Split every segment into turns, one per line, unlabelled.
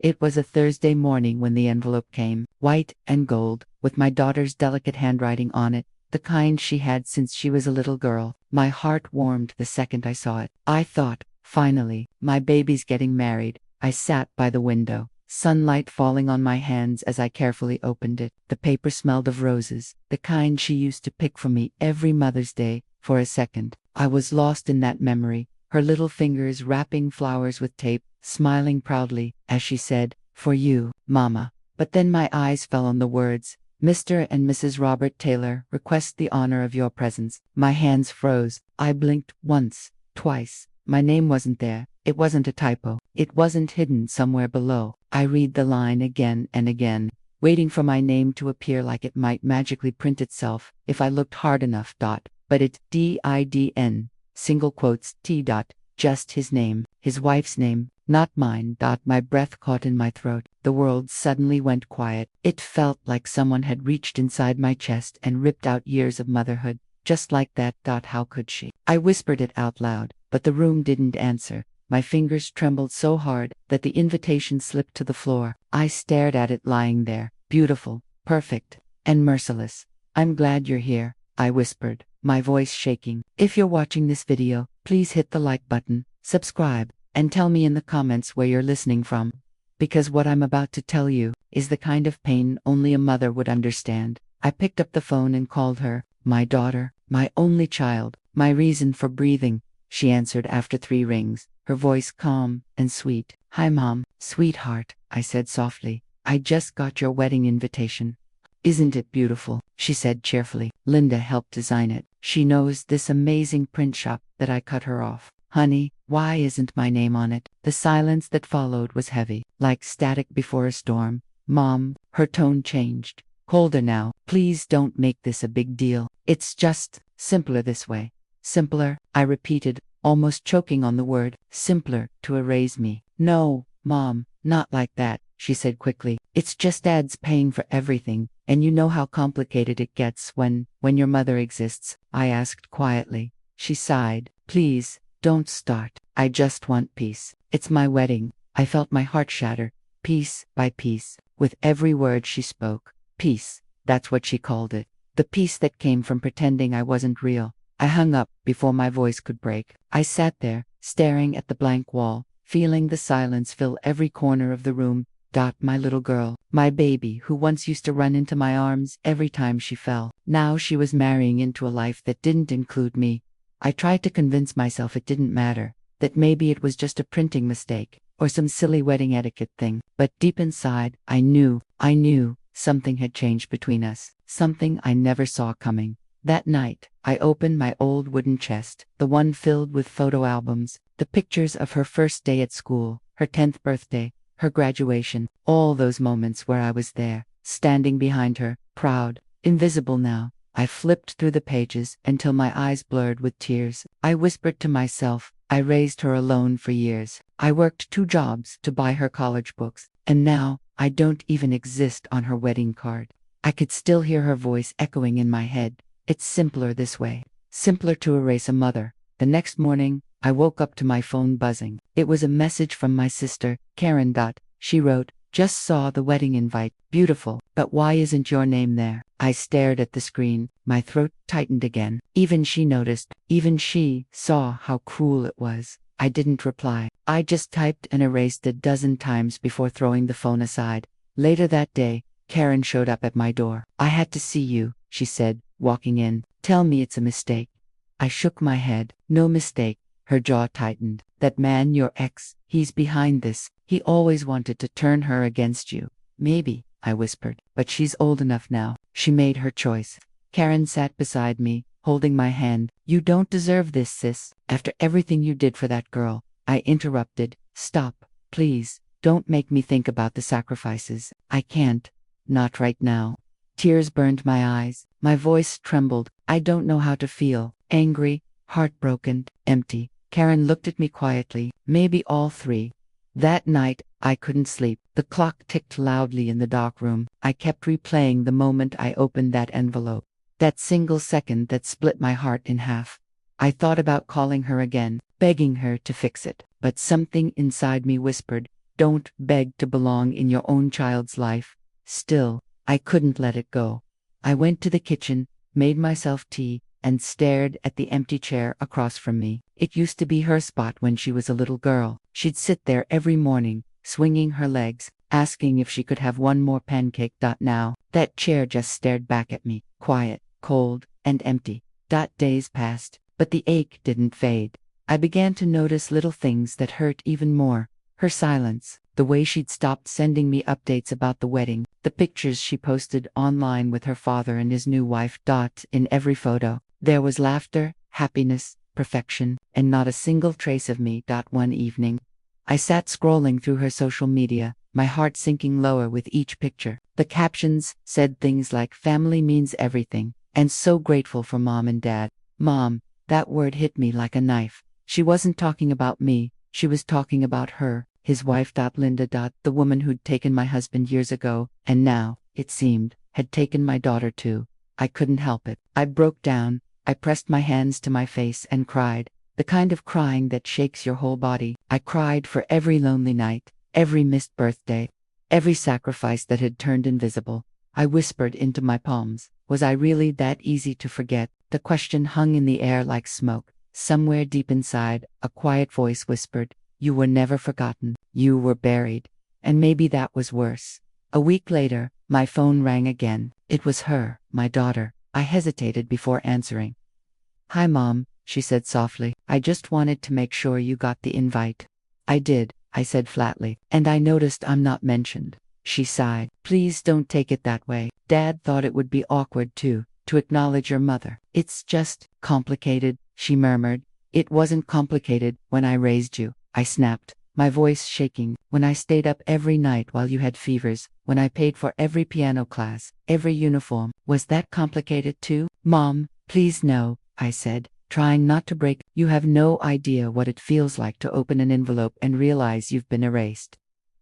It was a Thursday morning when the envelope came, white and gold, with my daughter's delicate handwriting on it, the kind she had since she was a little girl. My heart warmed the second I saw it. I thought, finally, my baby's getting married. I sat by the window, sunlight falling on my hands as I carefully opened it. The paper smelled of roses, the kind she used to pick for me every Mother's Day. For a second, I was lost in that memory, her little fingers wrapping flowers with tape, smiling proudly as she said, "For you, Mama." But then my eyes fell on the words, "Mr. and Mrs. Robert Taylor request the honor of your presence." My hands froze. I blinked once, twice. My name wasn't there. It wasn't a typo. It wasn't hidden somewhere below. I read the line again and again, waiting for my name to appear like it might magically print itself if I looked hard enough. But it's DIDN, single quotes, T. Just his name, his wife's name, not mine. My breath caught in my throat. The world suddenly went quiet. It felt like someone had reached inside my chest and ripped out years of motherhood. Just like that. How could she? I whispered it out loud, but the room didn't answer. My fingers trembled so hard that the invitation slipped to the floor. I stared at it lying there, beautiful, perfect, and merciless. "I'm glad you're here," I whispered, my voice shaking. "If you're watching this video, please hit the like button, subscribe, and tell me in the comments where you're listening from. Because what I'm about to tell you is the kind of pain only a mother would understand." I picked up the phone and called her, my daughter, my only child, my reason for breathing. She answered after 3 rings, her voice calm and sweet. "Hi, Mom." "Sweetheart," I said softly, "I just got your wedding invitation." "Isn't it beautiful?" she said cheerfully. "Linda helped design it. She knows this amazing print shop." That I cut her off. "Honey, why isn't my name on it?" The silence that followed was heavy, like static before a storm. "Mom," her tone changed, colder now, "please don't make this a big deal. It's just simpler this way." "Simpler," I repeated, almost choking on the word, "simpler to erase me." "No, Mom, not like that," she said quickly. "It's just Dad's paying for everything, and you know how complicated it gets when your mother exists." I asked quietly. She sighed. "Please, don't start. I just want peace. It's my wedding." I felt my heart shatter, piece by piece, with every word she spoke. Peace, that's what she called it. The peace that came from pretending I wasn't real. I hung up before my voice could break. I sat there, staring at the blank wall, feeling the silence fill every corner of the room. My little girl, my baby who once used to run into my arms every time she fell. Now she was marrying into a life that didn't include me. I tried to convince myself it didn't matter, that maybe it was just a printing mistake, or some silly wedding etiquette thing. But deep inside, I knew something had changed between us, something I never saw coming. That night, I opened my old wooden chest, the one filled with photo albums, the pictures of her first day at school, her 10th birthday, her graduation, all those moments where I was there, standing behind her, proud, invisible now. I flipped through the pages until my eyes blurred with tears. I whispered to myself, I raised her alone for years. I worked 2 jobs to buy her college books, and now I don't even exist on her wedding card. I could still hear her voice echoing in my head. "It's simpler this way. Simpler to erase a mother." The next morning, I woke up to my phone buzzing. It was a message from my sister, Karen. She wrote, "Just saw the wedding invite. Beautiful, but why isn't your name there?" I stared at the screen. My throat tightened again. Even she noticed. Even she saw how cruel it was. I didn't reply. I just typed and erased 12 times before throwing the phone aside. Later that day, Karen showed up at my door. "I had to see you," she said, walking in. "Tell me it's a mistake." I shook my head. "No mistake." Her jaw tightened. "That man, your ex, he's behind this. He always wanted to turn her against you." "Maybe," I whispered, "but she's old enough now. She made her choice." Karen sat beside me, holding my hand. "You don't deserve this, sis. After everything you did for that girl." I interrupted. "Stop, please. Don't make me think about the sacrifices. I can't. Not right now." Tears burned my eyes. My voice trembled. "I don't know how to feel. Angry, heartbroken, empty." Karen looked at me quietly. "Maybe all 3. That night, I couldn't sleep. The clock ticked loudly in the dark room. I kept replaying the moment I opened that envelope. That single second that split my heart in half. I thought about calling her again, begging her to fix it. But something inside me whispered, Don't beg to belong in your own child's life. Still, I couldn't let it go. I went to the kitchen, made myself tea, and stared at the empty chair across from me. It used to be her spot when she was a little girl. She'd sit there every morning, swinging her legs, asking if she could have one more pancake. Now, that chair just stared back at me, quiet, cold, and empty. Days passed, but the ache didn't fade. I began to notice little things that hurt even more. Her silence, the way she'd stopped sending me updates about the wedding, the pictures she posted online with her father and his new wife. In every photo, there was laughter, happiness, perfection, and not a single trace of me. One evening, I sat scrolling through her social media, my heart sinking lower with each picture. The captions said things like "family means everything," and "so grateful for mom and dad." Mom, that word hit me like a knife. She wasn't talking about me, she was talking about her, his wife. Linda. The woman who'd taken my husband years ago, and now, it seemed, had taken my daughter too. I couldn't help it. I broke down, I pressed my hands to my face and cried. The kind of crying that shakes your whole body. I cried for every lonely night, every missed birthday, every sacrifice that had turned invisible. I whispered into my palms, was I really that easy to forget? The question hung in the air like smoke. Somewhere deep inside, a quiet voice whispered, you were never forgotten, you were buried. And maybe that was worse. A week later, my phone rang again. It was her, my daughter. I hesitated before answering. Hi Mom, she said softly. I just wanted to make sure you got the invite. I did, I said flatly, and I noticed I'm not mentioned. She sighed. Please don't take it that way. Dad thought it would be awkward too, to acknowledge your mother. It's just complicated, she murmured. It wasn't complicated when I raised you, I snapped, my voice shaking, when I stayed up every night while you had fevers, when I paid for every piano class, every uniform. Was that complicated too? Mom, please no, I said, trying not to break. You have no idea what it feels like to open an envelope and realize you've been erased.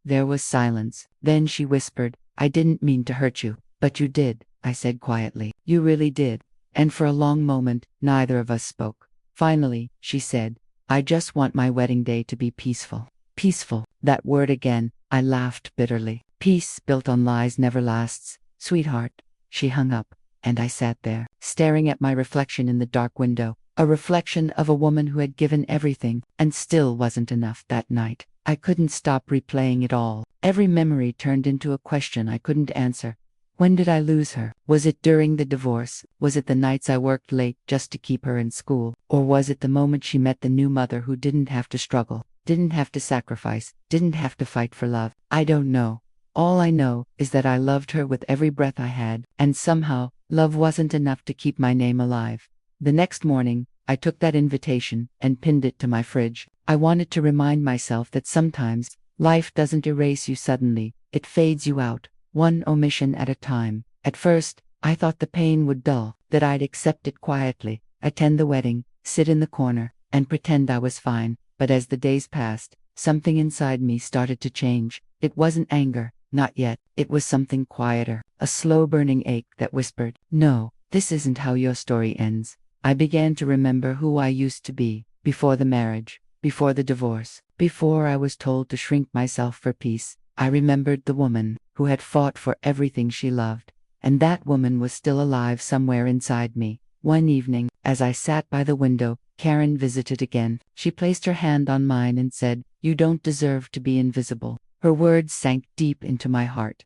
There was silence. Then she whispered, I didn't mean to hurt you, but you did, I said quietly. You really did. And for a long moment, neither of us spoke. Finally, she said, I just want my wedding day to be peaceful. Peaceful, that word again. I laughed bitterly. Peace built on lies never lasts. Sweetheart. She hung up, and I sat there, staring at my reflection in the dark window, a reflection of a woman who had given everything, and still wasn't enough. That night, I couldn't stop replaying it all. Every memory turned into a question I couldn't answer. When did I lose her? Was it during the divorce? Was it the nights I worked late just to keep her in school? Or was it the moment she met the new mother who didn't have to struggle, didn't have to sacrifice, didn't have to fight for love? I don't know. All I know is that I loved her with every breath I had, and somehow, love wasn't enough to keep my name alive. The next morning, I took that invitation and pinned it to my fridge. I wanted to remind myself that sometimes, life doesn't erase you suddenly, it fades you out, one omission at a time. At first, I thought the pain would dull, that I'd accept it quietly, attend the wedding, sit in the corner, and pretend I was fine. But as the days passed, something inside me started to change. It wasn't anger, not yet. It was something quieter, a slow burning ache that whispered, no, this isn't how your story ends. I began to remember who I used to be, before the marriage, before the divorce, before I was told to shrink myself for peace. I remembered the woman who had fought for everything she loved, and that woman was still alive somewhere inside me. One evening, as I sat by the window, Karen visited again. She placed her hand on mine and said, you don't deserve to be invisible. Her words sank deep into my heart.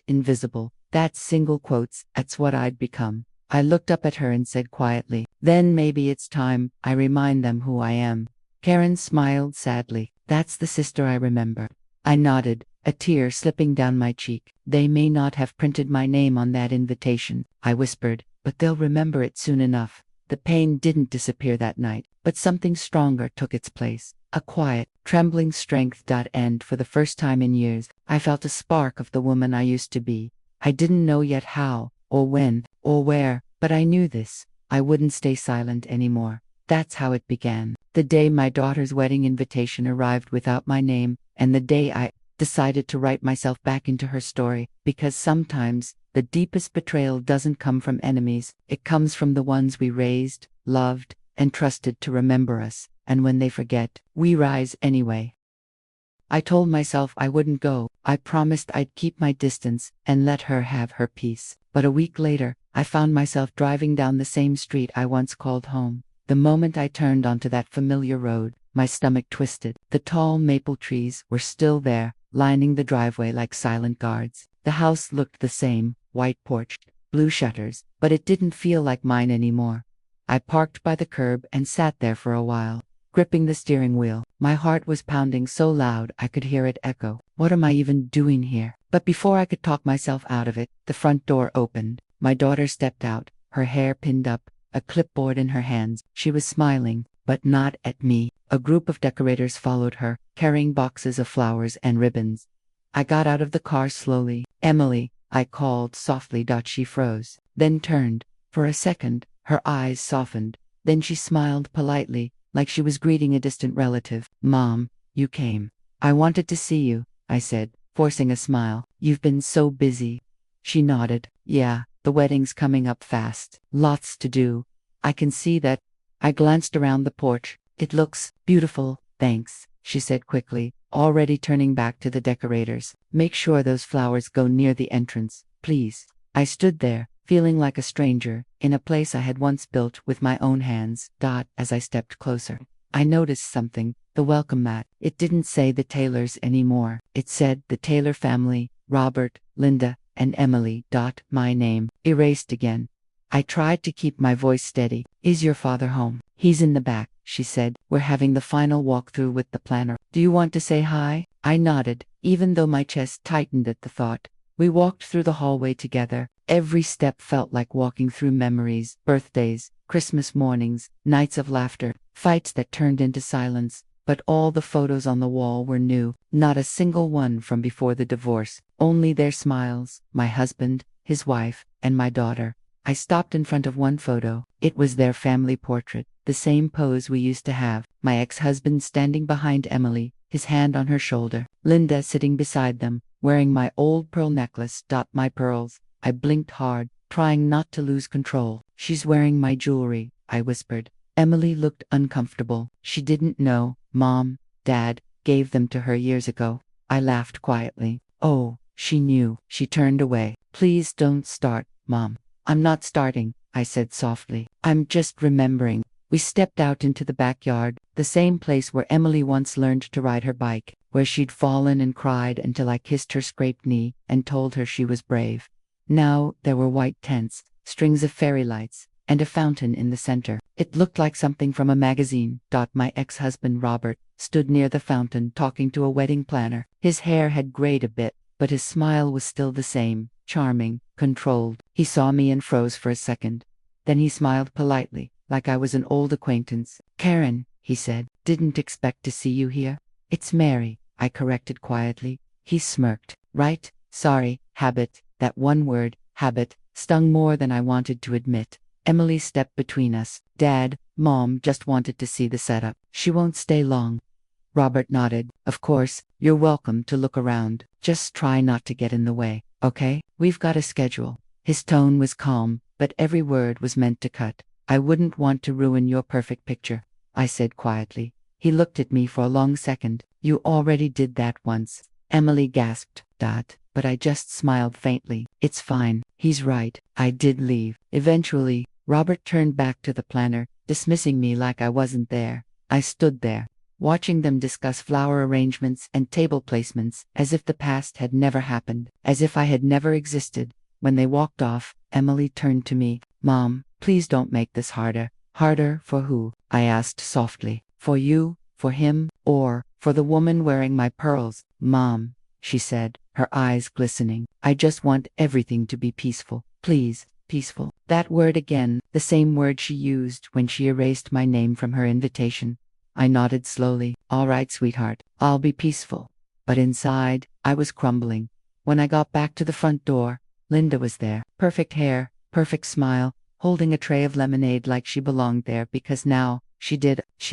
Invisible. That single quotes, that's what I'd become. I looked up at her and said quietly, then maybe it's time I remind them who I am. Karen smiled sadly. That's the sister I remember. I nodded, a tear slipping down my cheek. They may not have printed my name on that invitation, I whispered, but they'll remember it soon enough. The pain didn't disappear that night, but something stronger took its place. A quiet, trembling strength. And for the first time in years, I felt a spark of the woman I used to be. I didn't know yet how, or when, or where, but I knew this. I wouldn't stay silent anymore. That's how it began. The day my daughter's wedding invitation arrived without my name, and the day I decided to write myself back into her story, because sometimes, the deepest betrayal doesn't come from enemies, it comes from the ones we raised, loved, and trusted to remember us, and when they forget, we rise anyway. I told myself I wouldn't go. I promised I'd keep my distance and let her have her peace. But a week later, I found myself driving down the same street I once called home. The moment I turned onto that familiar road, my stomach twisted. The tall maple trees were still there, lining the driveway like silent guards. The house looked the same, white porched, blue shutters, but it didn't feel like mine anymore. I parked by the curb and sat there for a while, gripping the steering wheel. My heart was pounding so loud I could hear it echo. What am I even doing here? But before I could talk myself out of it, the front door opened. My daughter stepped out, her hair pinned up, a clipboard in her hands. She was smiling, but not at me. A group of decorators followed her, carrying boxes of flowers and ribbons. I got out of the car slowly. Emily, I called softly. She froze, then turned. For a second, her eyes softened. Then she smiled politely, like she was greeting a distant relative. Mom, you came. I wanted to see you, I said, forcing a smile. You've been so busy. She nodded. Yeah, the wedding's coming up fast. Lots to do. I can see that. I glanced around the porch. It looks beautiful, thanks, she said quickly, already turning back to the decorators. Make sure those flowers go near the entrance, please. I stood there, feeling like a stranger, in a place I had once built with my own hands. As I stepped closer, I noticed something, the welcome mat. It didn't say the Taylors anymore. It said the Taylor family, Robert, Linda, and Emily. My name, erased again. I tried to keep my voice steady. Is your father home? He's in the back, she said. We're having the final walkthrough with the planner. Do you want to say hi? I nodded, even though my chest tightened at the thought. We walked through the hallway together. Every step felt like walking through memories, birthdays, Christmas mornings, nights of laughter, fights that turned into silence. But all the photos on the wall were new, not a single one from before the divorce. Only their smiles, my husband, his wife, and my daughter. I stopped in front of one photo. It was their family portrait, the same pose we used to have. My ex-husband standing behind Emily, his hand on her shoulder. Linda sitting beside them, wearing my old pearl necklace. My pearls. I blinked hard, trying not to lose control. She's wearing my jewelry, I whispered. Emily looked uncomfortable. She didn't know. Mom, Dad, gave them to her years ago. I laughed quietly. Oh, she knew. She turned away. Please don't start, Mom. I'm not starting, I said softly. I'm just remembering. We stepped out into the backyard, the same place where Emily once learned to ride her bike, where she'd fallen and cried until I kissed her scraped knee and told her she was brave. Now there were white tents, strings of fairy lights, and a fountain in the center. It looked like something from a magazine. My ex-husband Robert stood near the fountain talking to a wedding planner. His hair had grayed a bit, but his smile was still the same, charming, controlled. He saw me and froze for a second. Then he smiled politely, like I was an old acquaintance. Karen, he said, didn't expect to see you here. It's Mary, I corrected quietly. He smirked. Right, sorry, habit. That one word, habit, stung more than I wanted to admit. Emily stepped between us. Dad, Mom just wanted to see the setup. She won't stay long. Robert nodded. Of course, you're welcome to look around. Just try not to get in the way, okay? We've got a schedule. His tone was calm, but every word was meant to cut. I wouldn't want to ruin your perfect picture, I said quietly. He looked at me for a long second. You already did that once. Emily gasped. But I just smiled faintly. It's fine. He's right. I did leave. Eventually, Robert turned back to the planner, dismissing me like I wasn't there. I stood there, watching them discuss flower arrangements and table placements, as if the past had never happened, as if I had never existed. When they walked off, Emily turned to me. Mom, please don't make this harder. Harder for who? I asked softly. For you, for him, or for the woman wearing my pearls? Mom, she said, her eyes glistening. I just want everything to be peaceful. Please, peaceful. That word again, the same word she used when she erased my name from her invitation. I nodded slowly. All right, sweetheart, I'll be peaceful. But inside, I was crumbling. When I got back to the front door, Linda was there. Perfect hair, perfect smile, holding a tray of lemonade like she belonged there because now, she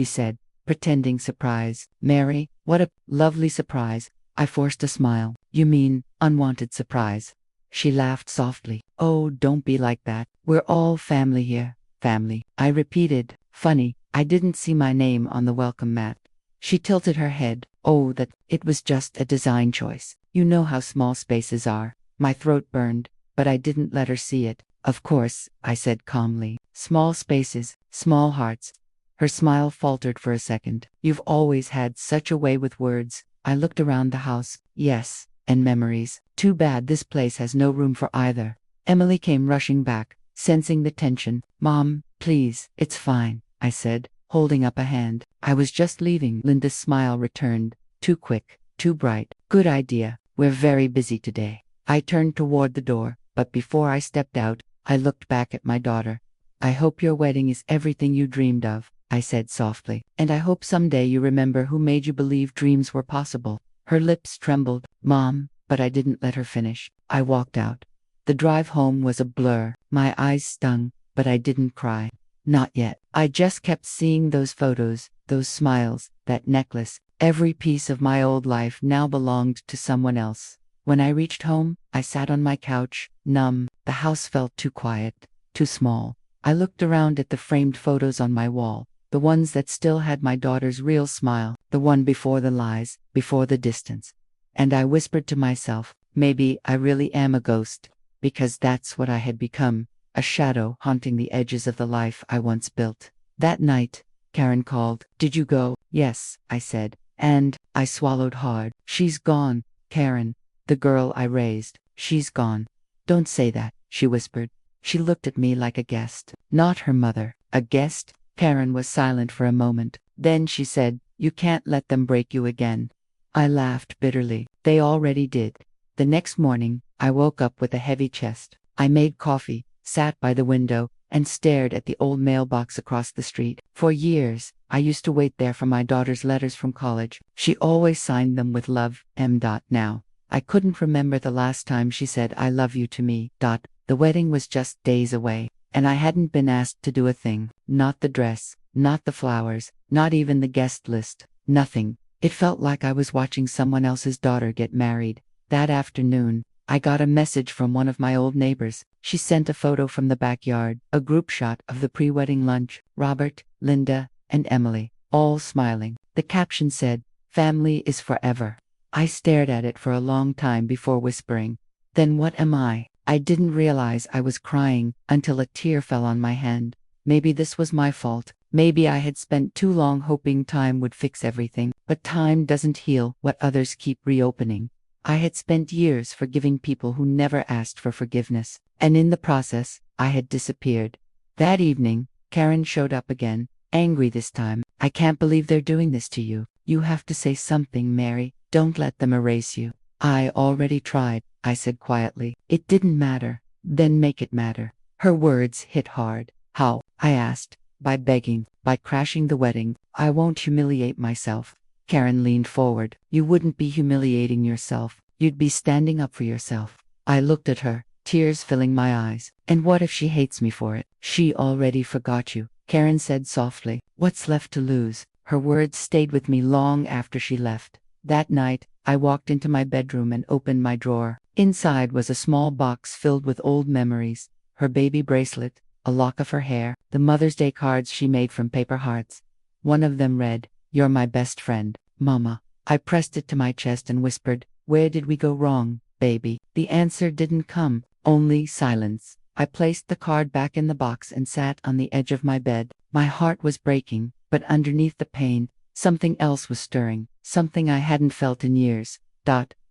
said, pretending surprise. Mary, what a lovely surprise. I forced a smile. You mean, unwanted surprise. She laughed softly. Oh, don't be like that. We're all family here. Family. I repeated. Funny, I didn't see my name on the welcome mat. She tilted her head. Oh, that it was just a design choice. You know how small spaces are. My throat burned, but I didn't let her see it. Of course, I said calmly. Small spaces, small hearts. Her smile faltered for a second. You've always had such a way with words. I looked around the house. Yes, and memories. Too bad this place has no room for either. Emily came rushing back, sensing the tension. Mom, please, it's fine, I said, holding up a hand. I was just leaving. Linda's smile returned. Too quick, too bright. Good idea. We're very busy today. I turned toward the door, but before I stepped out, I looked back at my daughter. I hope your wedding is everything you dreamed of, I said softly. And I hope someday you remember who made you believe dreams were possible. Her lips trembled. Mom, but I didn't let her finish. I walked out. The drive home was a blur. My eyes stung, but I didn't cry. Not yet. I just kept seeing those photos, those smiles, that necklace. Every piece of my old life now belonged to someone else. When I reached home, I sat on my couch, numb. The house felt too quiet, too small. I looked around at the framed photos on my wall, the ones that still had my daughter's real smile, the one before the lies, before the distance. And I whispered to myself, maybe I really am a ghost, because that's what I had become, a shadow haunting the edges of the life I once built. That night, Karen called. Did you go? Yes, I said, and I swallowed hard. She's gone, Karen. The girl I raised, she's gone. Don't say that, she whispered. She looked at me like a guest. Not her mother. A guest? Karen was silent for a moment. Then she said, you can't let them break you again. I laughed bitterly. They already did. The next morning, I woke up with a heavy chest. I made coffee, sat by the window, and stared at the old mailbox across the street. For years, I used to wait there for my daughter's letters from college. She always signed them with love, M. Now. I couldn't remember the last time she said I love you to me. The wedding was just days away, and I hadn't been asked to do a thing. Not the dress, not the flowers, not even the guest list. Nothing. It felt like I was watching someone else's daughter get married. That afternoon, I got a message from one of my old neighbors. She sent a photo from the backyard, a group shot of the pre-wedding lunch, Robert, Linda, and Emily, all smiling. The caption said, "Family is forever." I stared at it for a long time before whispering, "Then what am I?" I didn't realize I was crying until a tear fell on my hand. Maybe this was my fault. Maybe I had spent too long hoping time would fix everything. But time doesn't heal what others keep reopening. I had spent years forgiving people who never asked for forgiveness, and in the process, I had disappeared. That evening, Karen showed up again, angry this time. "I can't believe they're doing this to you. You have to say something, Mary. Don't let them erase you." "I already tried," I said quietly. "It didn't matter." "Then make it matter." Her words hit hard. "How?" I asked. "By begging, by crashing the wedding. I won't humiliate myself." Karen leaned forward. "You wouldn't be humiliating yourself. You'd be standing up for yourself." I looked at her, tears filling my eyes. "And what if she hates me for it?" "She already forgot you," Karen said softly. "What's left to lose?" Her words stayed with me long after she left. That night, I walked into my bedroom and opened my drawer. Inside was a small box filled with old memories. Her baby bracelet, a lock of her hair, the Mother's Day cards she made from paper hearts. One of them read, "You're my best friend, Mama." I pressed it to my chest and whispered, "Where did we go wrong, baby?" The answer didn't come, only silence. I placed the card back in the box and sat on the edge of my bed. My heart was breaking, but underneath the pain, something else was stirring, something I hadn't felt in years.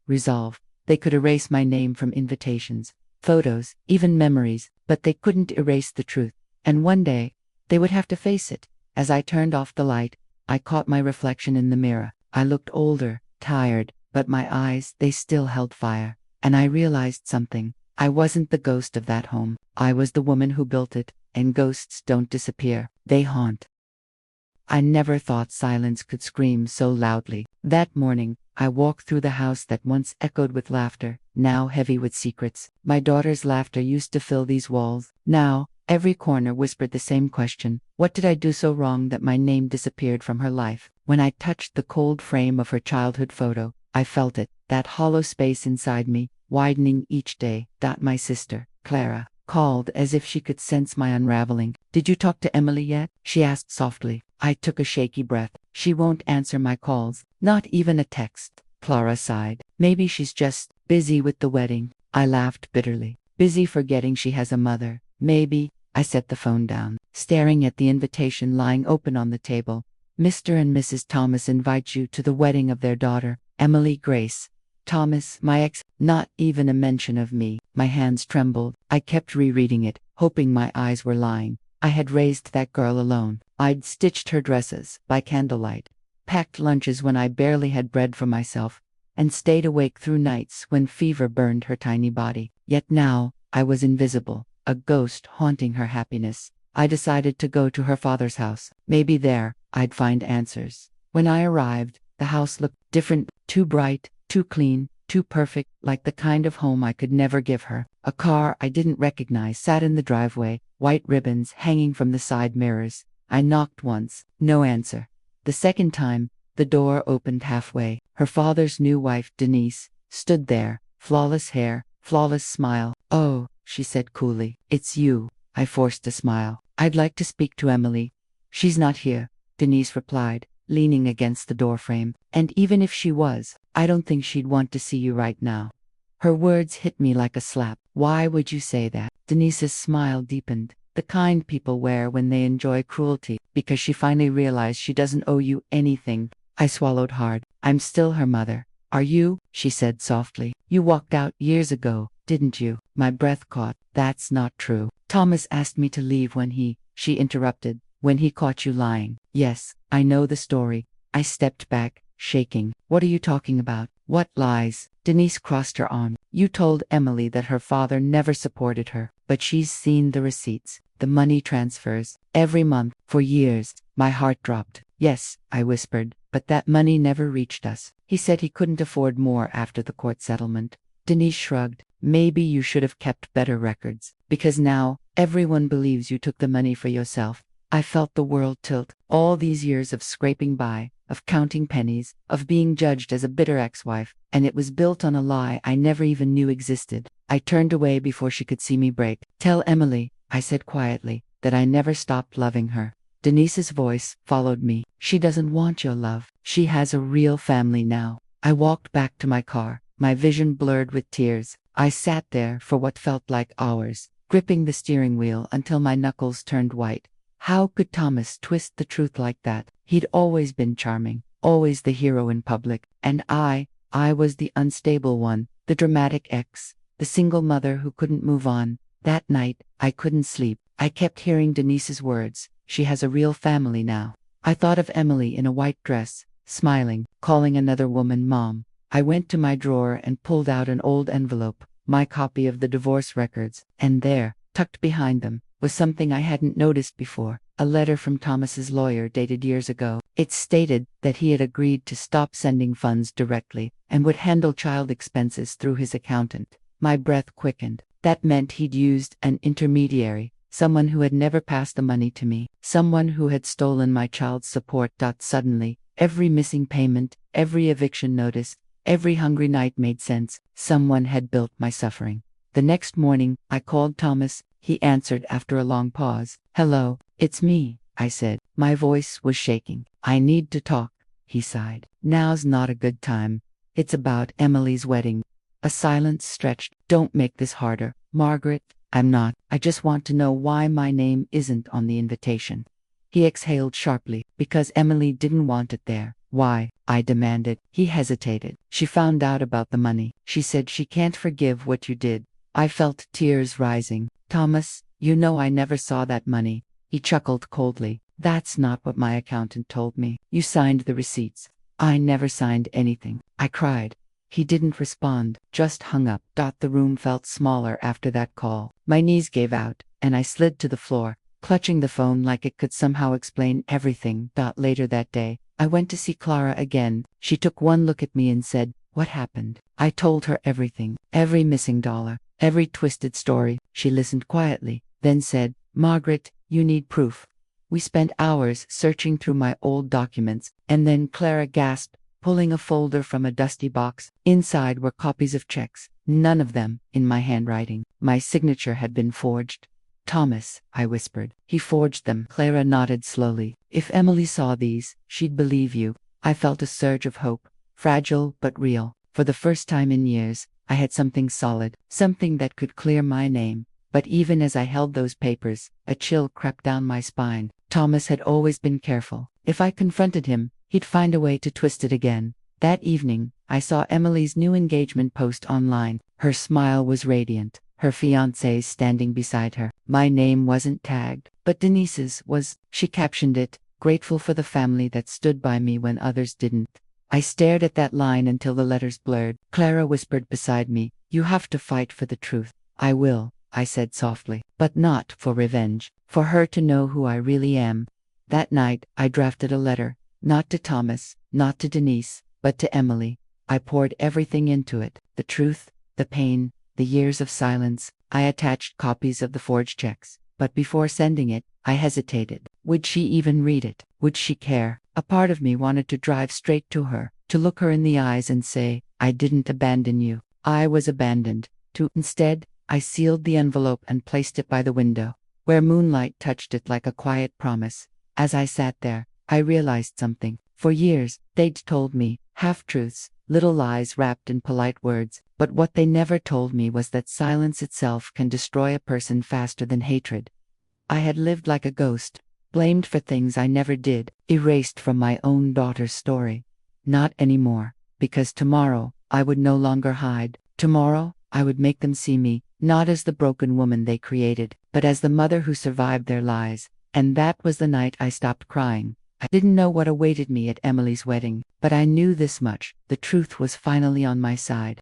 Resolve. They could erase my name from invitations, photos, even memories, but they couldn't erase the truth. And one day, they would have to face it. As I turned off the light, I caught my reflection in the mirror. I looked older, tired, but my eyes, they still held fire. And I realized something. I wasn't the ghost of that home. I was the woman who built it, and ghosts don't disappear. They haunt. I never thought silence could scream so loudly. That morning, I walked through the house that once echoed with laughter, now heavy with secrets. My daughter's laughter used to fill these walls. Now, every corner whispered the same question. What did I do so wrong that my name disappeared from her life? When I touched the cold frame of her childhood photo, I felt it, that hollow space inside me, widening each day. My sister, Clara. called as if she could sense my unraveling. "Did you talk to Emily yet?" she asked softly. I took a shaky breath. "She won't answer my calls, not even a text." Clara sighed. "Maybe she's just busy with the wedding." I laughed bitterly. "Busy forgetting she has a mother. Maybe." I set the phone down, staring at the invitation lying open on the table. "Mr. and Mrs. Thomas invite you to the wedding of their daughter, Emily Grace Thomas, my ex." Not even a mention of me. My hands trembled. I kept rereading it, hoping my eyes were lying. I had raised that girl alone. I'd stitched her dresses by candlelight, packed lunches when I barely had bread for myself, and stayed awake through nights when fever burned her tiny body. Yet now, I was invisible, a ghost haunting her happiness. I decided to go to her father's house. Maybe there, I'd find answers. When I arrived, the house looked different, too bright, too clean, too perfect, like the kind of home I could never give her. A car I didn't recognize sat in the driveway, white ribbons hanging from the side mirrors. I knocked once, no answer. The second time, the door opened halfway. Her father's new wife, Denise, stood there, flawless hair, flawless smile. "Oh," she said coolly, "it's you." I forced a smile. "I'd like to speak to Emily." "She's not here," Denise replied, leaning against the doorframe. "And even if she was, I don't think she'd want to see you right now." Her words hit me like a slap. "Why would you say that?" Denise's smile deepened, the kind people wear when they enjoy cruelty. "Because she finally realized she doesn't owe you anything." I swallowed hard. "I'm still her mother." "Are you?" she said softly. "You walked out years ago, didn't you?" My breath caught. "That's not true. Thomas asked me to leave when she interrupted. "When he caught you lying." "Yes, I know the story." I stepped back, shaking. "What are you talking about? What lies?" Denise crossed her arm. "You told Emily that her father never supported her, but she's seen the receipts, the money transfers, every month, for years." My heart dropped. "Yes," I whispered, "but that money never reached us. He said he couldn't afford more after the court settlement." Denise shrugged. "Maybe you should have kept better records, because now, everyone believes you took the money for yourself." I felt the world tilt. All these years of scraping by, of counting pennies, of being judged as a bitter ex-wife, and it was built on a lie I never even knew existed. I turned away before she could see me break. "Tell Emily," I said quietly, "that I never stopped loving her." Denise's voice followed me. "She doesn't want your love. She has a real family now." I walked back to my car, my vision blurred with tears. I sat there for what felt like hours, gripping the steering wheel until my knuckles turned white. How could Thomas twist the truth like that? He'd always been charming, always the hero in public, and I was the unstable one, the dramatic ex, the single mother who couldn't move on. That night, I couldn't sleep. I kept hearing Denise's words. "She has a real family now." I thought of Emily in a white dress, smiling, calling another woman mom. I went to my drawer and pulled out an old envelope, my copy of the divorce records, and there, tucked behind them, was something I hadn't noticed before, a letter from Thomas's lawyer dated years ago. It stated that he had agreed to stop sending funds directly and would handle child expenses through his accountant. My breath quickened. That meant he'd used an intermediary, someone who had never passed the money to me, someone who had stolen my child's support. Suddenly, every missing payment, every eviction notice, every hungry night made sense. Someone had built my suffering. The next morning, I called Thomas. He answered after a long pause. "Hello, it's me," I said. My voice was shaking. "I need to talk," he sighed. "Now's not a good time. It's about Emily's wedding." A silence stretched. "Don't make this harder, Margaret." "I'm not. I just want to know why my name isn't on the invitation." He exhaled sharply. "Because Emily didn't want it there." "Why?" I demanded. He hesitated. "She found out about the money. She said she can't forgive what you did." I felt tears rising. "Thomas, you know I never saw that money." He chuckled coldly. "That's not what my accountant told me. You signed the receipts." "I never signed anything." I cried. He didn't respond, just hung up. The room felt smaller after that call. My knees gave out, and I slid to the floor, clutching the phone like it could somehow explain everything. Later that day, I went to see Clara again. She took one look at me and said, "What happened?" I told her everything, every missing dollar, every twisted story. She listened quietly, then said, "Margaret, you need proof." We spent hours searching through my old documents, and then Clara gasped, pulling a folder from a dusty box. Inside were copies of checks, None of them in my handwriting. My signature had been forged. Thomas, I whispered. He forged them. Clara nodded slowly. If Emily saw these, she'd believe you. I felt a surge of hope, fragile but real. For the first time in years, I had something solid, something that could clear my name. But even as I held those papers, a chill crept down my spine. Thomas had always been careful. If I confronted him, he'd find a way to twist it again. That evening, I saw Emily's new engagement post online. Her smile was radiant, her fiancé standing beside her. My name wasn't tagged, but Denise's was. She captioned it, "Grateful for the family that stood by me when others didn't." I stared at that line until the letters blurred. Clara whispered beside me, "You have to fight for the truth." "I will," I said softly, "but not for revenge. For her to know who I really am." That night, I drafted a letter, not to Thomas, not to Denise, but to Emily. I poured everything into it, the truth, the pain, the years of silence. I attached copies of the forged checks, but before sending it, I hesitated. Would she even read it? Would she care? A part of me wanted to drive straight to her, to look her in the eyes and say, "I didn't abandon you. I was abandoned." Instead, I sealed the envelope and placed it by the window, where moonlight touched it like a quiet promise. As I sat there, I realized something. For years, they'd told me half-truths, little lies wrapped in polite words, but what they never told me was that silence itself can destroy a person faster than hatred. I had lived like a ghost, blamed for things I never did, erased from my own daughter's story. Not anymore, because tomorrow, I would no longer hide. Tomorrow, I would make them see me, not as the broken woman they created, but as the mother who survived their lies. And that was the night I stopped crying. I didn't know what awaited me at Emily's wedding, but I knew this much: the truth was finally on my side.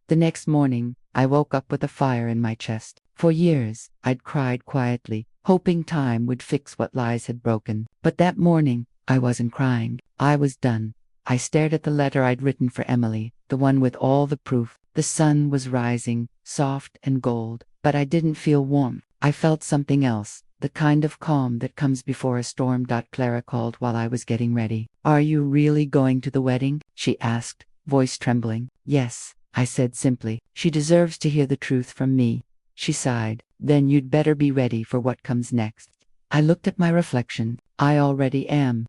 The next morning, I woke up with a fire in my chest. For years, I'd cried quietly, hoping time would fix what lies had broken. But that morning, I wasn't crying. I was done. I stared at the letter I'd written for Emily, the one with all the proof. The sun was rising, soft and gold, but I didn't feel warm. I felt something else, the kind of calm that comes before a storm. Clara called while I was getting ready. "Are you really going to the wedding?" she asked, voice trembling. "Yes," I said simply. "She deserves to hear the truth from me." She sighed. "Then you'd better be ready for what comes next." I looked at my reflection. I already am.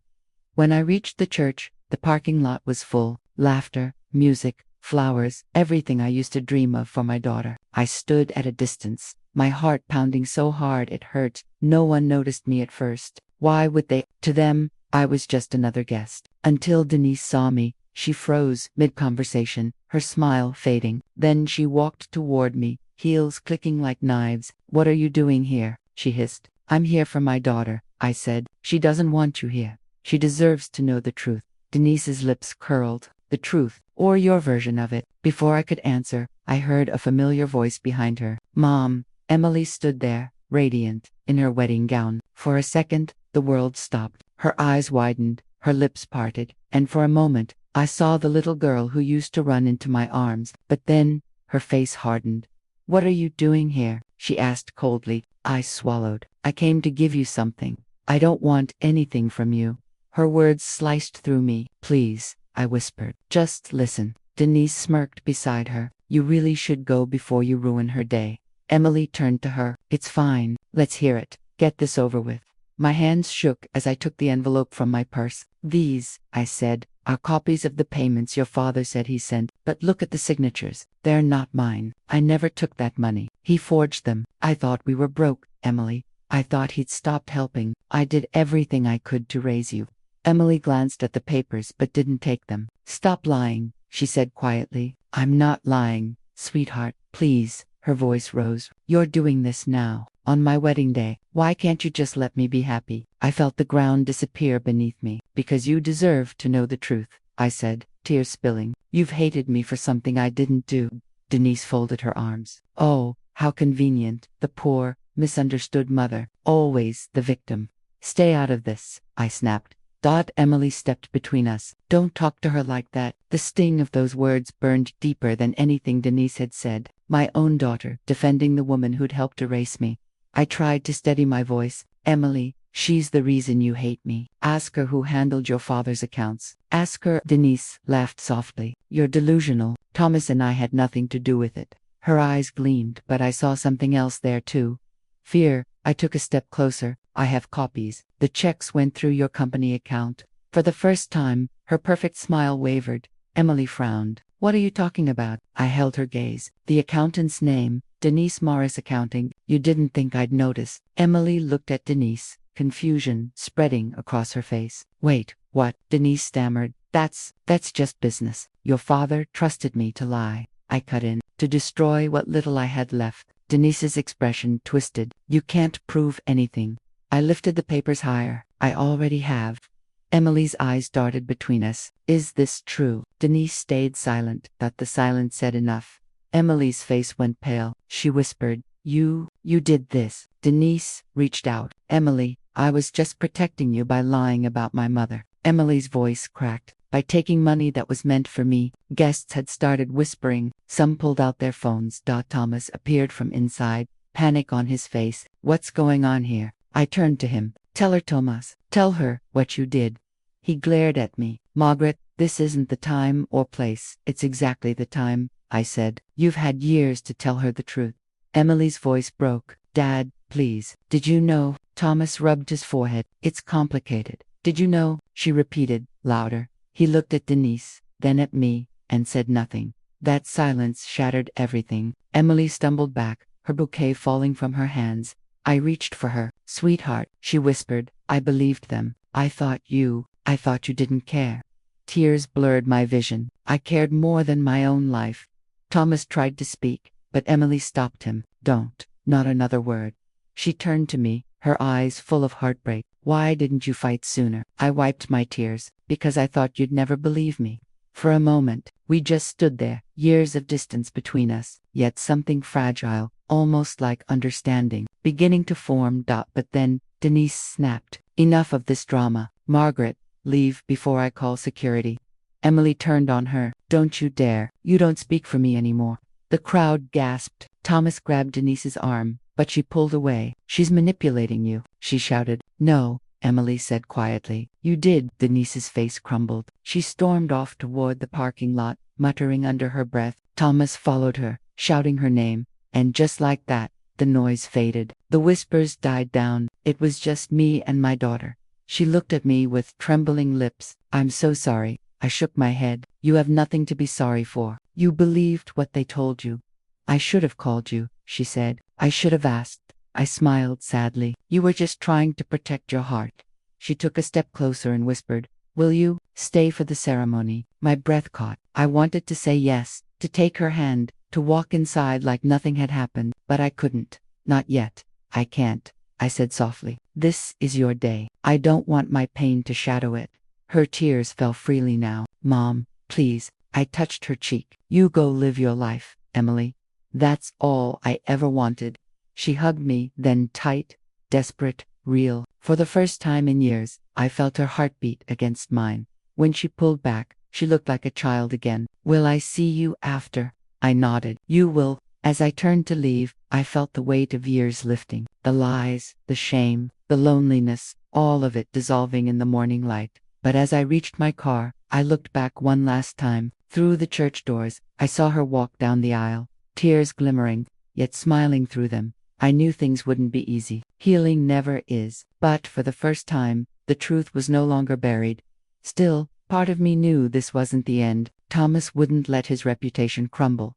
When I reached the church, the parking lot was full. Laughter, music, flowers, everything I used to dream of for my daughter. I stood at a distance, my heart pounding so hard it hurt. No one noticed me at first. Why would they? To them, I was just another guest. Until Denise saw me. She froze mid-conversation, her smile fading. Then she walked toward me, heels clicking like knives. "What are you doing here?" she hissed. "I'm here for my daughter," I said. "She doesn't want you here. She deserves to know the truth." Denise's lips curled. "The truth, or your version of it." Before I could answer, I heard a familiar voice behind her. "Mom." Emily stood there, radiant, in her wedding gown. For a second, the world stopped. Her eyes widened, her lips parted, and for a moment, I saw the little girl who used to run into my arms. But then, her face hardened. "What are you doing here?" she asked coldly. I swallowed. "I came to give you something. I don't want anything from you." Her words sliced through me. "Please," I whispered. "Just listen." Denise smirked beside her. "You really should go before you ruin her day." Emily turned to her. "It's fine. Let's hear it. Get this over with." My hands shook as I took the envelope from my purse. "These," I said, "are copies of the payments your father said he sent. But look at the signatures. They're not mine. I never took that money. He forged them. I thought we were broke, Emily. I thought he'd stopped helping. I did everything I could to raise you." Emily glanced at the papers but didn't take them. "Stop lying," she said quietly. "I'm not lying, sweetheart. Please." Her voice rose. "You're doing this now, on my wedding day. Why can't you just let me be happy?" I felt the ground disappear beneath me. "Because you deserve to know the truth," I said, tears spilling. "You've hated me for something I didn't do." Denise folded her arms. "Oh, how convenient. The poor, misunderstood mother. Always the victim." "Stay out of this," I snapped. Emily stepped between us. "Don't talk to her like that." The sting of those words burned deeper than anything Denise had said. My own daughter, defending the woman who'd helped erase me. I tried to steady my voice. "Emily, she's the reason you hate me. Ask her who handled your father's accounts. Ask her." Denise laughed softly. You're delusional. Thomas and I had nothing to do with it. Her eyes gleamed, but I saw something else there too. Fear. I took a step closer. I have copies. The checks went through your company account. For the first time, her perfect smile wavered. Emily frowned. What are you talking about? I held her gaze. The accountant's name, Denise Morris Accounting. You didn't think I'd notice. Emily looked at Denise, confusion spreading across her face. Wait, what? Denise stammered. That's just business. Your father trusted me to lie. I cut in, to destroy what little I had left. Denise's expression twisted. You can't prove anything. I lifted the papers higher. I already have. Emily's eyes darted between us. Is this true? Denise stayed silent, but the silence said enough. Emily's face went pale. She whispered, You did this. Denise reached out. Emily, I was just protecting you by lying about my mother. Emily's voice cracked. By taking money that was meant for me. Guests had started whispering. Some pulled out their phones. Thomas appeared from inside, panic on his face. What's going on here? I turned to him. Tell her, Thomas. Tell her what you did. He glared at me. Margaret, this isn't the time or place. It's exactly the time, I said. You've had years to tell her the truth. Emily's voice broke. Dad, please. Did you know? Thomas rubbed his forehead. It's complicated. Did you know? She repeated, louder. He looked at Denise, then at me, and said nothing. That silence shattered everything. Emily stumbled back, her bouquet falling from her hands. I reached for her. Sweetheart, she whispered. I believed them. I thought you didn't care. Tears blurred my vision. I cared more than my own life. Thomas tried to speak, but Emily stopped him. Don't. Not another word. She turned to me, her eyes full of heartbreak. Why didn't you fight sooner? I wiped my tears. Because I thought you'd never believe me. For a moment, we just stood there, years of distance between us, yet something fragile, almost like understanding, beginning to form. But then, Denise snapped. Enough of this drama. Margaret, leave before I call security. Emily turned on her. Don't you dare. You don't speak for me anymore. The crowd gasped. Thomas grabbed Denise's arm, but she pulled away. She's manipulating you, she shouted. No, Emily said quietly. You did. Denise's face crumbled. She stormed off toward the parking lot, muttering under her breath. Thomas followed her, shouting her name, and just like that, the noise faded. The whispers died down. It was just me and my daughter. She looked at me with trembling lips. I'm so sorry. I shook my head. You have nothing to be sorry for. You believed what they told you. I should have called you, she said. I should have asked. I smiled sadly. You were just trying to protect your heart. She took a step closer and whispered, Will you stay for the ceremony? My breath caught. I wanted to say yes, to take her hand, to walk inside like nothing had happened, but I couldn't. Not yet. I can't, I said softly. This is your day. I don't want my pain to shadow it. Her tears fell freely now. Mom, please. I touched her cheek. You go live your life, Emily. That's all I ever wanted. She hugged me, then tight, desperate, real. For the first time in years, I felt her heartbeat against mine. When she pulled back, she looked like a child again. Will I see you after? I nodded. You will. As I turned to leave, I felt the weight of years lifting. The lies, the shame, the loneliness, all of it dissolving in the morning light. But as I reached my car, I looked back one last time. Through the church doors, I saw her walk down the aisle, tears glimmering, yet smiling through them. I knew things wouldn't be easy. Healing never is. But for the first time, the truth was no longer buried. Still, part of me knew this wasn't the end. Thomas wouldn't let his reputation crumble.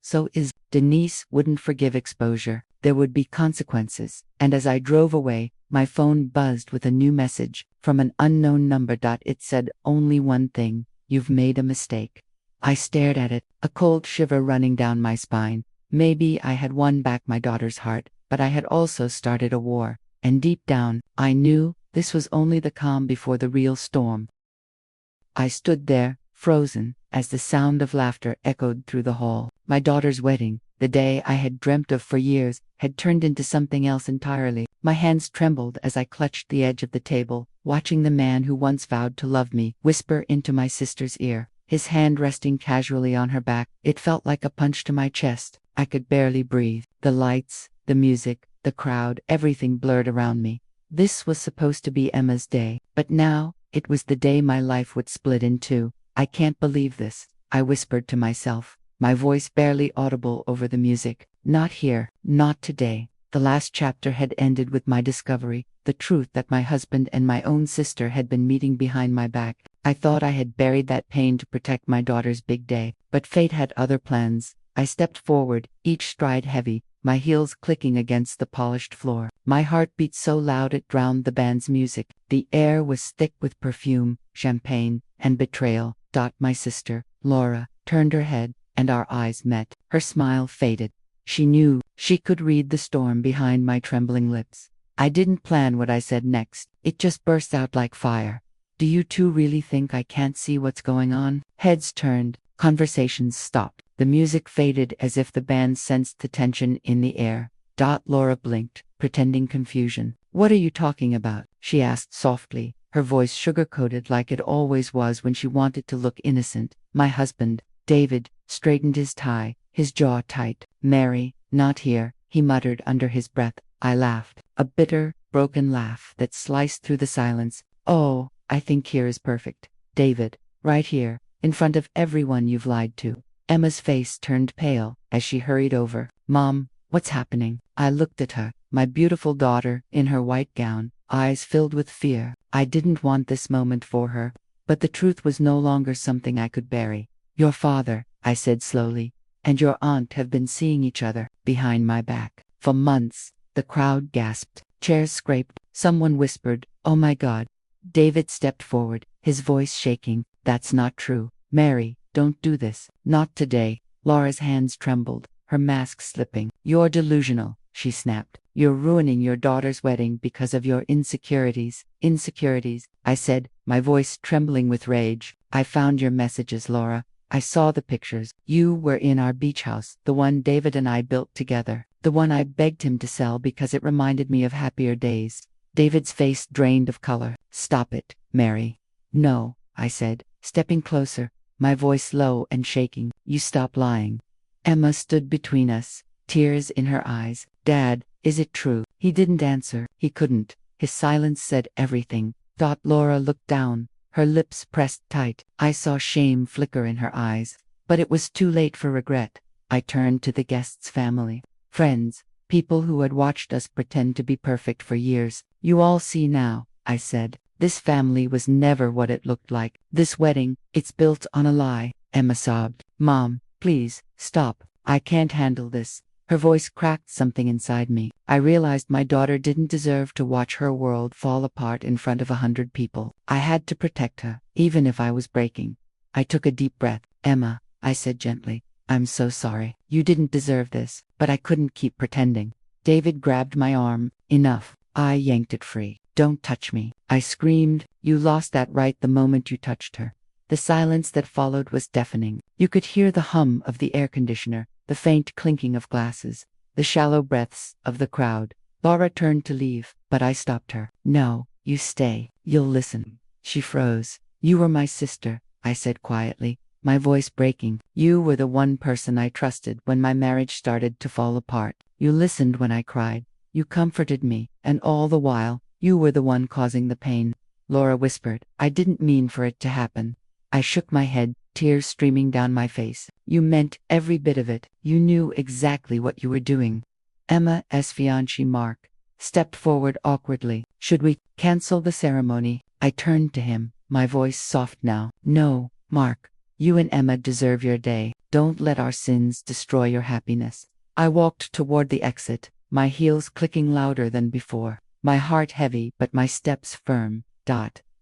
Denise wouldn't forgive exposure. There would be consequences. And as I drove away, my phone buzzed with a new message from an unknown number. It said only one thing. You've made a mistake. I stared at it, a cold shiver running down my spine. Maybe I had won back my daughter's heart, but I had also started a war. And deep down, I knew this was only the calm before the real storm. I stood there, frozen, as the sound of laughter echoed through the hall. My daughter's wedding, the day I had dreamt of for years, had turned into something else entirely. My hands trembled as I clutched the edge of the table, watching the man who once vowed to love me whisper into my sister's ear, his hand resting casually on her back. It felt like a punch to my chest. I could barely breathe. The lights, the music, the crowd, everything blurred around me. This was supposed to be Emma's day, but now, it was the day my life would split in two. I can't believe this. I whispered to myself, my voice barely audible over the music. Not here, not today. The last chapter had ended with my discovery, the truth that my husband and my own sister had been meeting behind my back. I thought I had buried that pain to protect my daughter's big day, but fate had other plans. I stepped forward, each stride heavy, my heels clicking against the polished floor. My heart beat so loud it drowned the band's music. The air was thick with perfume, champagne, and betrayal. My sister, Laura, turned her head, and our eyes met. Her smile faded. She knew, she could read the storm behind my trembling lips. I didn't plan what I said next. It just burst out like fire. Do you two really think I can't see what's going on? Heads turned, conversations stopped. The music faded as if the band sensed the tension in the air. Laura blinked, pretending confusion. What are you talking about? She asked softly, her voice sugar-coated like it always was when she wanted to look innocent. My husband, David, straightened his tie, his jaw tight. Mary, not here, he muttered under his breath. I laughed, a bitter, broken laugh that sliced through the silence. Oh, I think here is perfect. David, right here, in front of everyone you've lied to. Emma's face turned pale as she hurried over. Mom, what's happening? I looked at her, my beautiful daughter, in her white gown, eyes filled with fear. I didn't want this moment for her, but the truth was no longer something I could bury. Your father, I said slowly, and your aunt have been seeing each other, behind my back, for months. The crowd gasped, chairs scraped, someone whispered, "Oh my God." David stepped forward, his voice shaking. That's not true. Mary, don't do this. Not today. Laura's hands trembled, her mask slipping. You're delusional, she snapped. You're ruining your daughter's wedding because of your insecurities. Insecurities, I said, my voice trembling with rage. I found your messages, Laura. I saw the pictures. You were in our beach house, the one David and I built together, the one I begged him to sell because it reminded me of happier days. David's face drained of color. Stop it, Mary. No, I said, stepping closer, my voice low and shaking. You stop lying. Emma stood between us, tears in her eyes. Dad, is it true? He didn't answer. He couldn't. His silence said everything. Laura looked down, her lips pressed tight. I saw shame flicker in her eyes, but it was too late for regret. I turned to the guests' family, friends, people who had watched us pretend to be perfect for years. You all see now, I said. This family was never what it looked like. This wedding, it's built on a lie. Emma sobbed. Mom, please, stop. I can't handle this. Her voice cracked something inside me. I realized my daughter didn't deserve to watch her world fall apart in front of 100 people. I had to protect her, even if I was breaking. I took a deep breath. Emma, I said gently, I'm so sorry. You didn't deserve this, but I couldn't keep pretending. David grabbed my arm. Enough. I yanked it free. Don't touch me. I screamed. You lost that right the moment you touched her. The silence that followed was deafening. You could hear the hum of the air conditioner, the faint clinking of glasses, the shallow breaths of the crowd. Laura turned to leave, but I stopped her. No, you stay. You'll listen. She froze. You were my sister, I said quietly, my voice breaking. You were the one person I trusted when my marriage started to fall apart. You listened when I cried. You comforted me, and all the while, you were the one causing the pain. Laura whispered. I didn't mean for it to happen. I shook my head, tears streaming down my face. You meant every bit of it. You knew exactly what you were doing. Emma's fiancé, Mark, stepped forward awkwardly. Should we cancel the ceremony? I turned to him, my voice soft now. No, Mark. You and Emma deserve your day. Don't let our sins destroy your happiness. I walked toward the exit, my heels clicking louder than before, my heart heavy but my steps firm.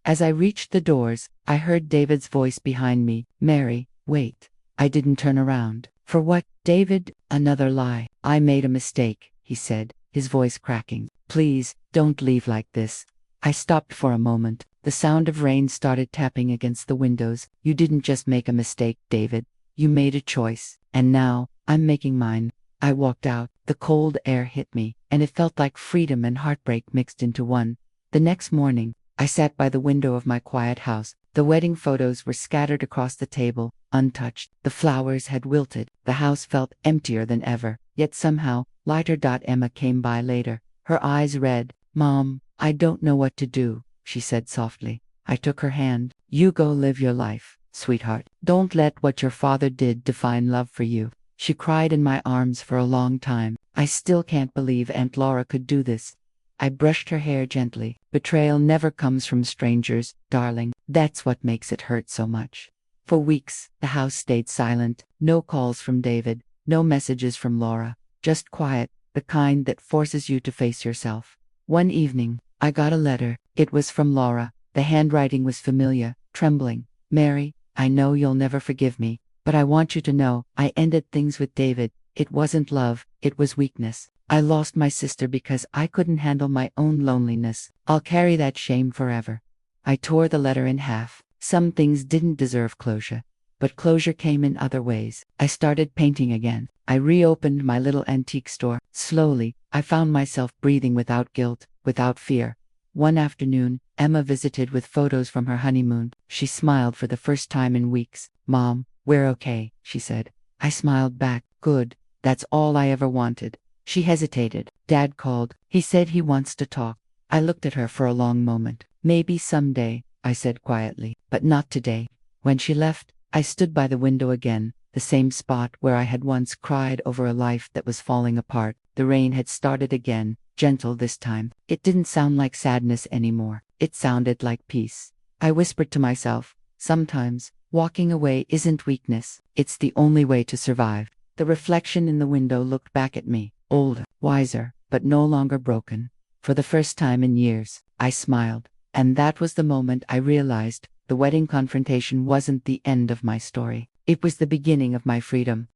As I reached the doors, I heard David's voice behind me. Mary, wait. I didn't turn around. For what? David, another lie. I made a mistake, he said, his voice cracking. Please, don't leave like this. I stopped for a moment. The sound of rain started tapping against the windows. You didn't just make a mistake, David. You made a choice. And now, I'm making mine. I walked out. The cold air hit me, and it felt like freedom and heartbreak mixed into one. The next morning, I sat by the window of my quiet house. The wedding photos were scattered across the table, untouched. The flowers had wilted. The house felt emptier than ever. Yet somehow, lighter. Emma came by later, her eyes red. Mom, I don't know what to do, she said softly. I took her hand. You go live your life. sweetheart. Don't let what your father did define love for you. She cried in my arms for a long time. I still can't believe Aunt Laura could do this. I brushed her hair gently. Betrayal never comes from strangers, darling. That's what makes it hurt so much. For weeks, the house stayed silent. No calls from David, no messages from Laura. Just quiet, the kind that forces you to face yourself. One evening, I got a letter. It was from Laura. The handwriting was familiar, trembling. Mary, I know you'll never forgive me, but I want you to know I ended things with David. It wasn't love, it was weakness. I lost my sister because I couldn't handle my own loneliness. I'll carry that shame forever. I tore the letter in half. Some things didn't deserve closure, but closure came in other ways. I started painting again. I reopened my little antique store. Slowly, I found myself breathing without guilt, without fear. One afternoon, Emma visited with photos from her honeymoon. She smiled for the first time in weeks. "Mom, we're okay," she said. I smiled back. "Good. That's all I ever wanted." She hesitated. Dad called. He said he wants to talk. I looked at her for a long moment. "Maybe someday," I said quietly, "but not today." When she left, I stood by the window again, the same spot where I had once cried over a life that was falling apart. The rain had started again, gentle this time. It didn't sound like sadness anymore. It sounded like peace. I whispered to myself, sometimes, walking away isn't weakness. It's the only way to survive. The reflection in the window looked back at me, older, wiser, but no longer broken. For the first time in years, I smiled. And that was the moment I realized the wedding confrontation wasn't the end of my story. It was the beginning of my freedom.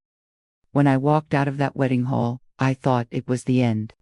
When I walked out of that wedding hall, I thought it was the end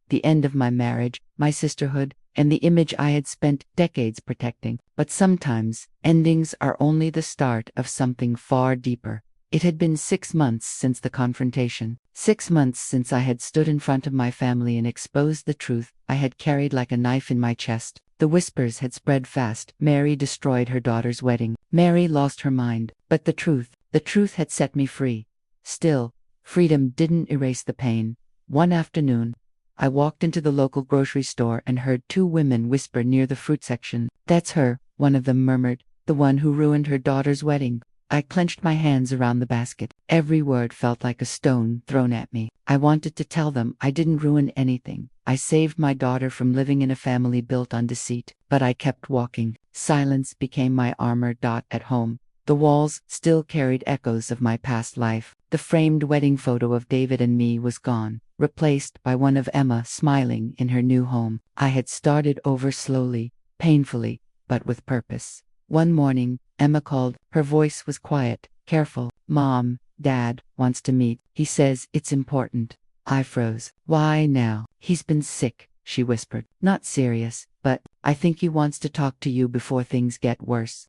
of my marriage, my sisterhood, and the image I had spent decades protecting. But sometimes, endings are only the start of something far deeper. It had been 6 months since the confrontation. 6 months since I had stood in front of my family and exposed the truth I had carried like a knife in my chest. The whispers had spread fast. Mary destroyed her daughter's wedding. Mary lost her mind. But the truth had set me free. Still, freedom didn't erase the pain. One afternoon, I walked into the local grocery store and heard 2 women whisper near the fruit section. "That's her," one of them murmured, "the one who ruined her daughter's wedding." I clenched my hands around the basket. Every word felt like a stone thrown at me. I wanted to tell them I didn't ruin anything. I saved my daughter from living in a family built on deceit. But I kept walking. Silence became my armor. At home, the walls still carried echoes of my past life. The framed wedding photo of David and me was gone, replaced by one of Emma smiling in her new home. I had started over slowly, painfully, but with purpose. One morning, Emma called. Her voice was quiet, careful. "Mom, Dad wants to meet. He says it's important." I froze. "Why now?" "He's been sick," she whispered. "Not serious, but I think he wants to talk to you before things get worse."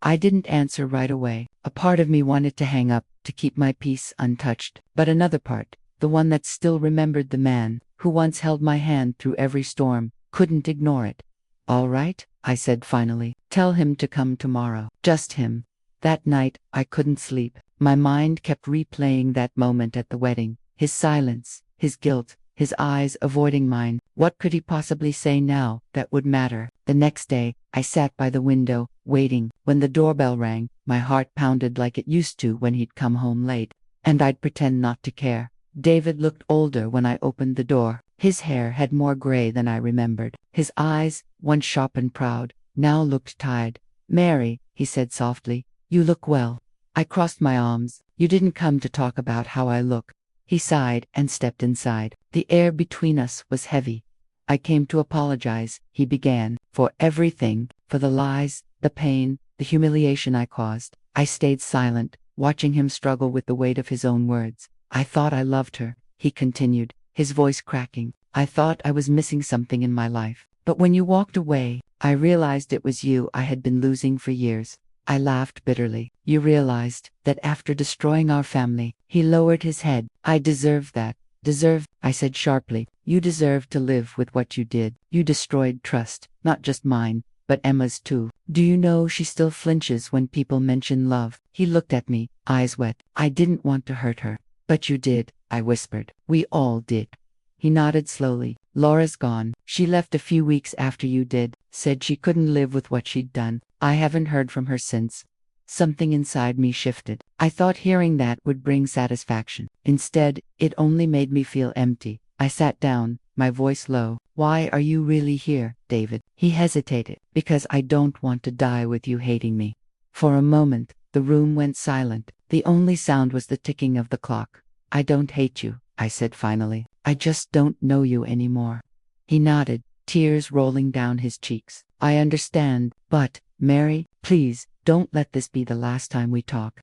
I didn't answer right away. A part of me wanted to hang up, to keep my peace untouched. But another part, the one that still remembered the man who once held my hand through every storm, couldn't ignore it. "All right," I said finally. "Tell him to come tomorrow." Just him. That night, I couldn't sleep. My mind kept replaying that moment at the wedding. His silence, his guilt, his eyes avoiding mine. What could he possibly say now that would matter? The next day, I sat by the window, waiting. When the doorbell rang, my heart pounded like it used to when he'd come home late. And I'd pretend not to care. David looked older when I opened the door. His hair had more gray than I remembered. His eyes, once sharp and proud, now looked tired. "Mary," he said softly, "you look well." I crossed my arms. "You didn't come to talk about how I look." He sighed and stepped inside. The air between us was heavy. "I came to apologize," he began, "for everything, for the lies, the pain, the humiliation I caused." I stayed silent, watching him struggle with the weight of his own words. "I thought I loved her," he continued, his voice cracking. "I thought I was missing something in my life. But when you walked away, I realized it was you I had been losing for years." I laughed bitterly. "You realized that after destroying our family." He lowered his head. "I deserved that." "Deserved?" I said sharply. "You deserved to live with what you did. You destroyed trust, not just mine, but Emma's too. Do you know she still flinches when people mention love?" He looked at me, eyes wet. "I didn't want to hurt her." "But you did," I whispered. "We all did." He nodded slowly. "Laura's gone. She left a few weeks after you did. Said she couldn't live with what she'd done. I haven't heard from her since." Something inside me shifted. I thought hearing that would bring satisfaction. Instead, it only made me feel empty. I sat down, my voice low. Why are you really here, David? He hesitated. Because I don't want to die with you hating me. For a moment, the room went silent. The only sound was the ticking of the clock. I don't hate you, I said finally. I just don't know you anymore. He nodded, tears rolling down his cheeks. I understand, but, Mary, please, don't let this be the last time we talk.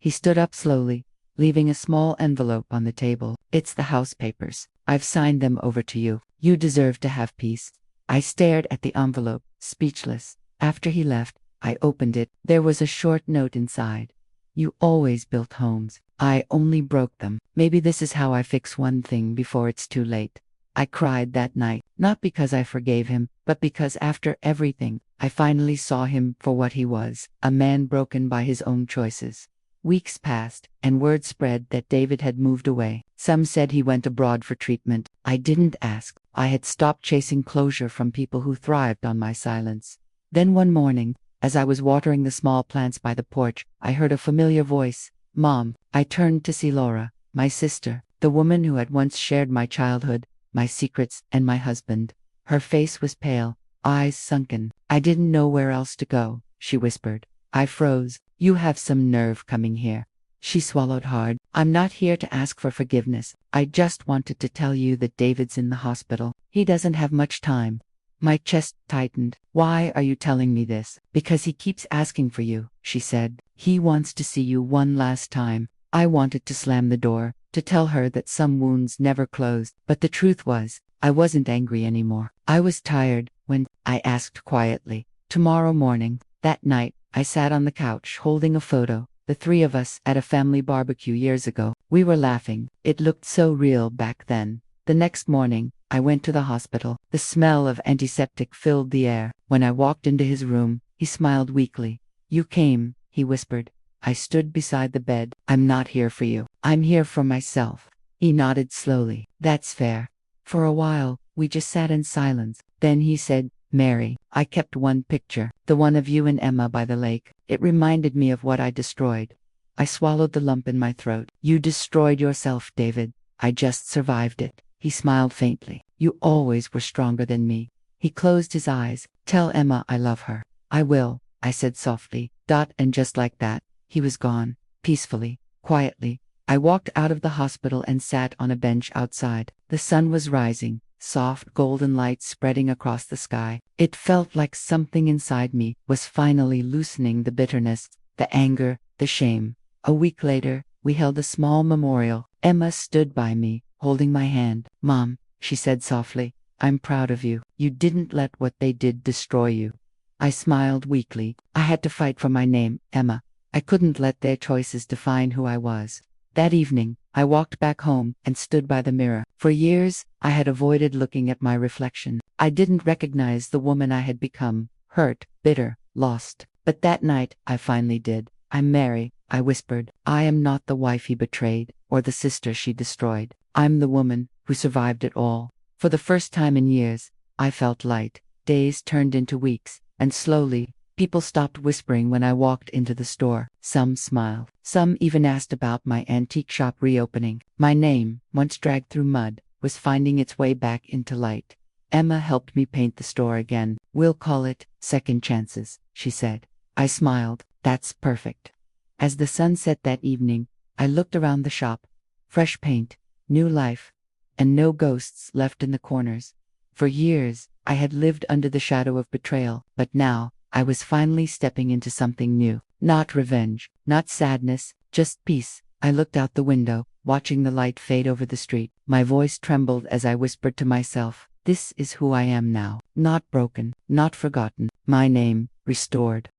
He stood up slowly, leaving a small envelope on the table. It's the house papers. I've signed them over to you. You deserve to have peace. I stared at the envelope, speechless. After he left, I opened it. There was a short note inside. You always built homes. I only broke them. Maybe this is how I fix one thing before it's too late. I cried that night, not because I forgave him, but because after everything, I finally saw him for what he was, a man broken by his own choices. Weeks passed, and word spread that David had moved away. Some said he went abroad for treatment. I didn't ask. I had stopped chasing closure from people who thrived on my silence. Then one morning, as I was watering the small plants by the porch, I heard a familiar voice. Mom. I turned to see Laura, my sister, the woman who had once shared my childhood, my secrets, and my husband. Her face was pale, eyes sunken. I didn't know where else to go, she whispered. I froze. You have some nerve coming here. She swallowed hard. I'm not here to ask for forgiveness. I just wanted to tell you that David's in the hospital. He doesn't have much time. My chest tightened. Why are you telling me this? Because he keeps asking for you, she said. He wants to see you one last time. I wanted to slam the door, to tell her that some wounds never closed, but the truth was, I wasn't angry anymore. I was tired. When I asked quietly. Tomorrow morning. That night, I sat on the couch holding a photo, the three of us at a family barbecue years ago. We were laughing. It looked so real back then. The next morning, I went to the hospital. The smell of antiseptic filled the air. When I walked into his room, he smiled weakly. You came, he whispered. I stood beside the bed. I'm not here for you. I'm here for myself. He nodded slowly. That's fair. For a while, we just sat in silence. Then he said, Mary, I kept one picture, the one of you and Emma by the lake. It reminded me of what I destroyed. I swallowed the lump in my throat. You destroyed yourself, David. I just survived it. He smiled faintly. You always were stronger than me. He closed his eyes. Tell Emma I love her. I will, I said softly. And just like that, he was gone. Peacefully, quietly. I walked out of the hospital and sat on a bench outside. The sun was rising, soft golden light spreading across the sky. It felt like something inside me was finally loosening the bitterness, the anger, the shame. A week later, we held a small memorial. Emma stood by me, holding my hand. Mom, she said softly, I'm proud of you. You didn't let what they did destroy you. I smiled weakly. I had to fight for my name, Emma. I couldn't let their choices define who I was. That evening, I walked back home and stood by the mirror. For years, I had avoided looking at my reflection. I didn't recognize the woman I had become, hurt, bitter, lost. But that night, I finally did. I'm Mary, I whispered. I am not the wife he betrayed, or the sister she destroyed. I'm the woman who survived it all. For the first time in years, I felt light. Days turned into weeks, and slowly, people stopped whispering when I walked into the store. Some smiled. Some even asked about my antique shop reopening. My name, once dragged through mud, was finding its way back into light. Emma helped me paint the store again. We'll call it Second Chances, she said. I smiled. That's perfect. As the sun set that evening, I looked around the shop. Fresh paint, new life, and no ghosts left in the corners. For years, I had lived under the shadow of betrayal, but now, I was finally stepping into something new. Not revenge, not sadness, just peace. I looked out the window, watching the light fade over the street. My voice trembled as I whispered to myself, this is who I am now. Not broken, not forgotten. My name, restored.